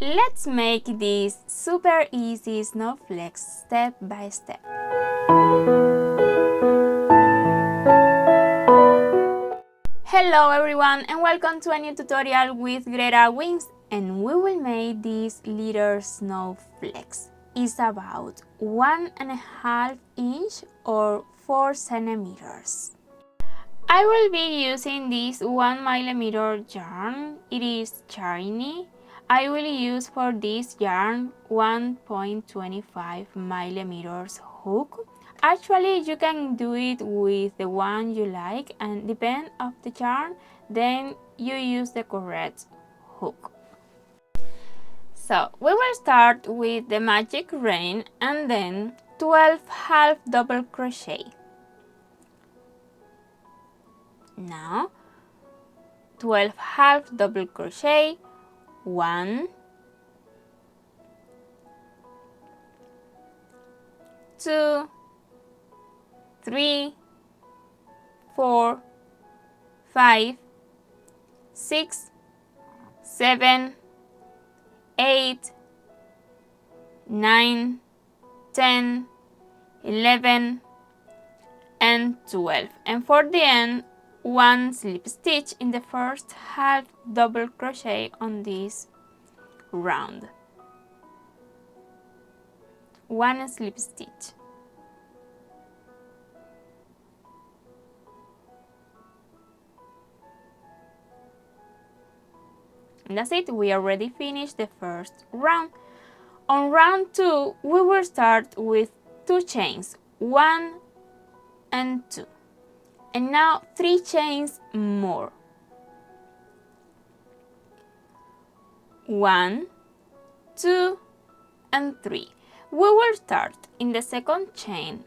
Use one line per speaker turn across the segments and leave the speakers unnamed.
let's make this super easy snowflakes step by step. Hello everyone and welcome to a new tutorial with GretaWings, and we will make these little snowflakes. It's about 1.5 inch or 4 centimeters. I will be using this 1mm yarn. It is shiny. I will use for this yarn 1.25mm hook. Actually, you can do it with the one you like, and depend of the yarn, then you use the correct hook. So we will start with the magic rain and then 12 half double crochet. Now 12 half double crochet, 1, 2, 3, 4, 5, 6, 7, 8, 9, 10, 11, and 12. And for the end, 1 slip stitch in the first half double crochet on this round. 1 slip stitch. And that's it, we already finished the first round. On round 2, we will start with 2 chains, 1 and 2. And now 3 chains more. 1, 2, and 3. We will start in the second chain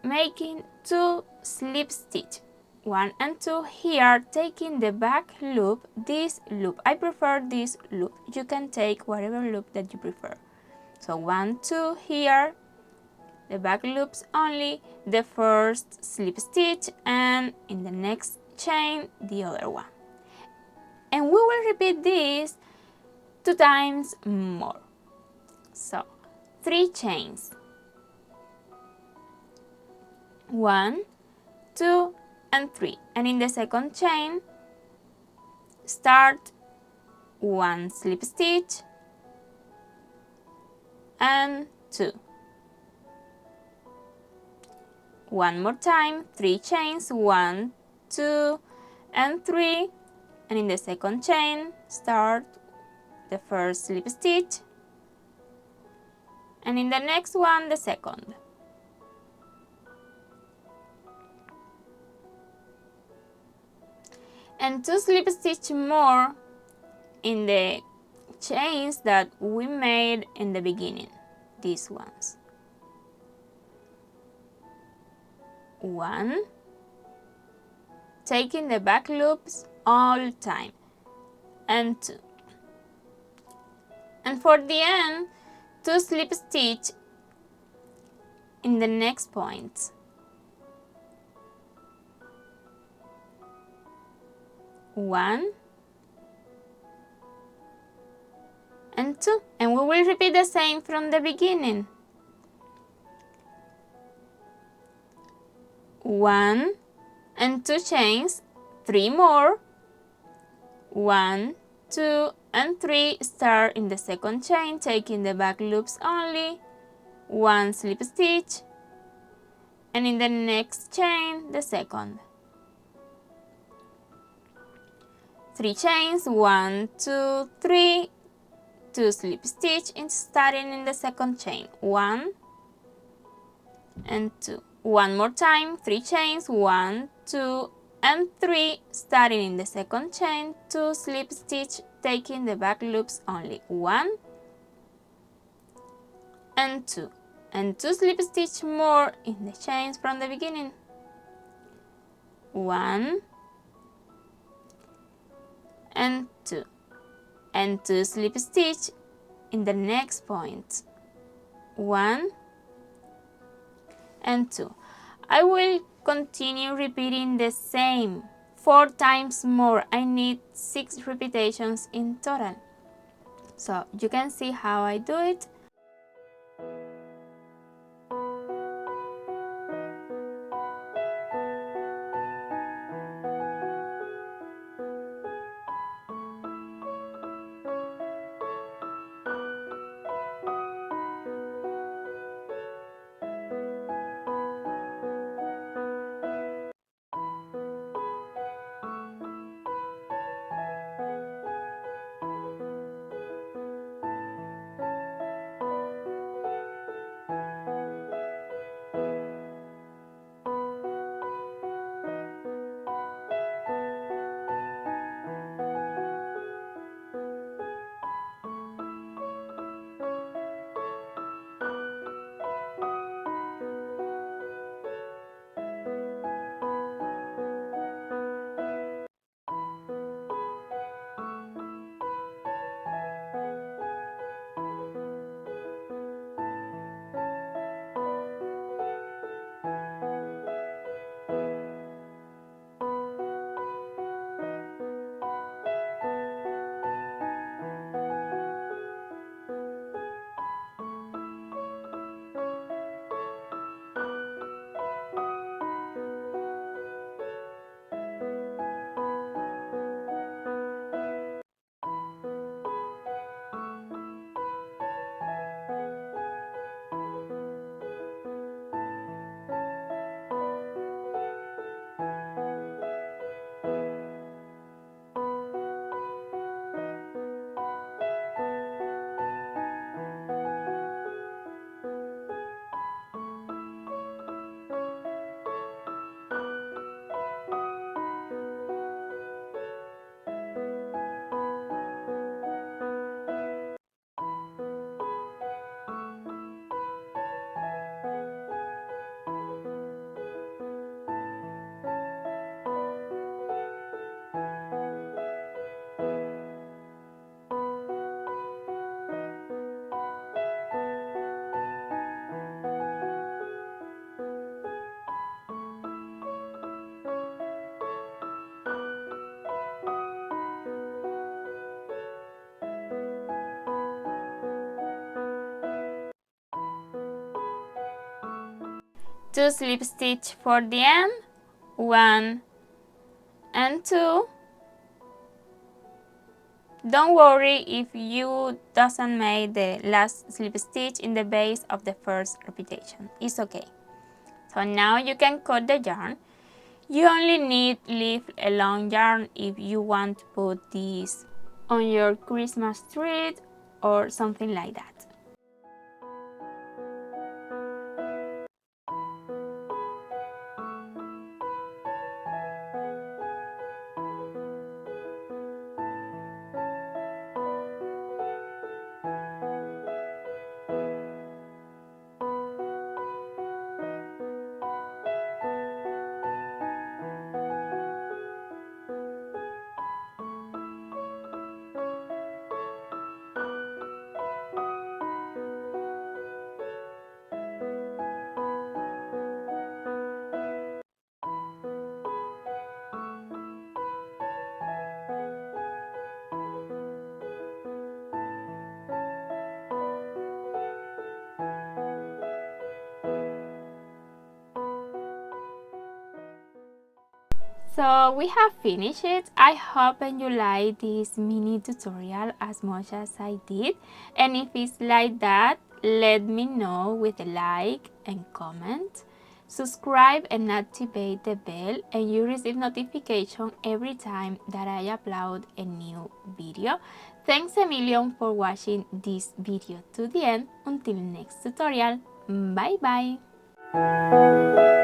making 2 slip stitch, 1 and 2 here, taking the back loop, this loop. I prefer this loop. You can take whatever loop that you prefer. So 1, 2 here, the back loops only, the first slip stitch, and in the next chain the other one. And we will repeat this 2 times more. So 3 chains, 1, 2, and 3, and in the second chain start 1 slip stitch and 2. One more time, 3 chains, 1, 2, and 3, and in the second chain start the first slip stitch, and in the next one the second. And 2 slip stitch more in the chains that we made in the beginning, these ones. 1, taking the back loops all time, and 2. And for the end, 2 slip stitch in the next point. 1 and 2, and we will repeat the same from the beginning. 1 and 2 chains, 3 more, 1, 2, and 3, start in the second chain, taking the back loops only, 1 slip stitch, and in the next chain the second. 3 chains, 1, 2, 3, 2 slip stitch, starting in the second chain, 1 and 2. One more time, 3 chains, 1, 2, and 3, starting in the second chain, 2 slip stitch, taking the back loops only, 1 and 2, and 2 slip stitch more in the chains from the beginning, 1 and 2, and 2 slip stitch in the next point, 1 and 2. I will continue repeating the same 4 times more. I need 6 repetitions in total. So you can see how I do it. Two slip stitch for the end, 1 and 2. Don't worry if you doesn't make the last slip stitch in the base of the first repetition, it's okay. So now you can cut the yarn. You only need leave a long yarn if you want to put this on your Christmas tree or something like that. So we have finished it. I hope you like this mini tutorial as much as I did, and if it's like that, let me know with a like and comment. Subscribe and activate the bell and you receive notification every time that I upload a new video. Thanks a million for watching this video to the end. Until next tutorial, bye bye.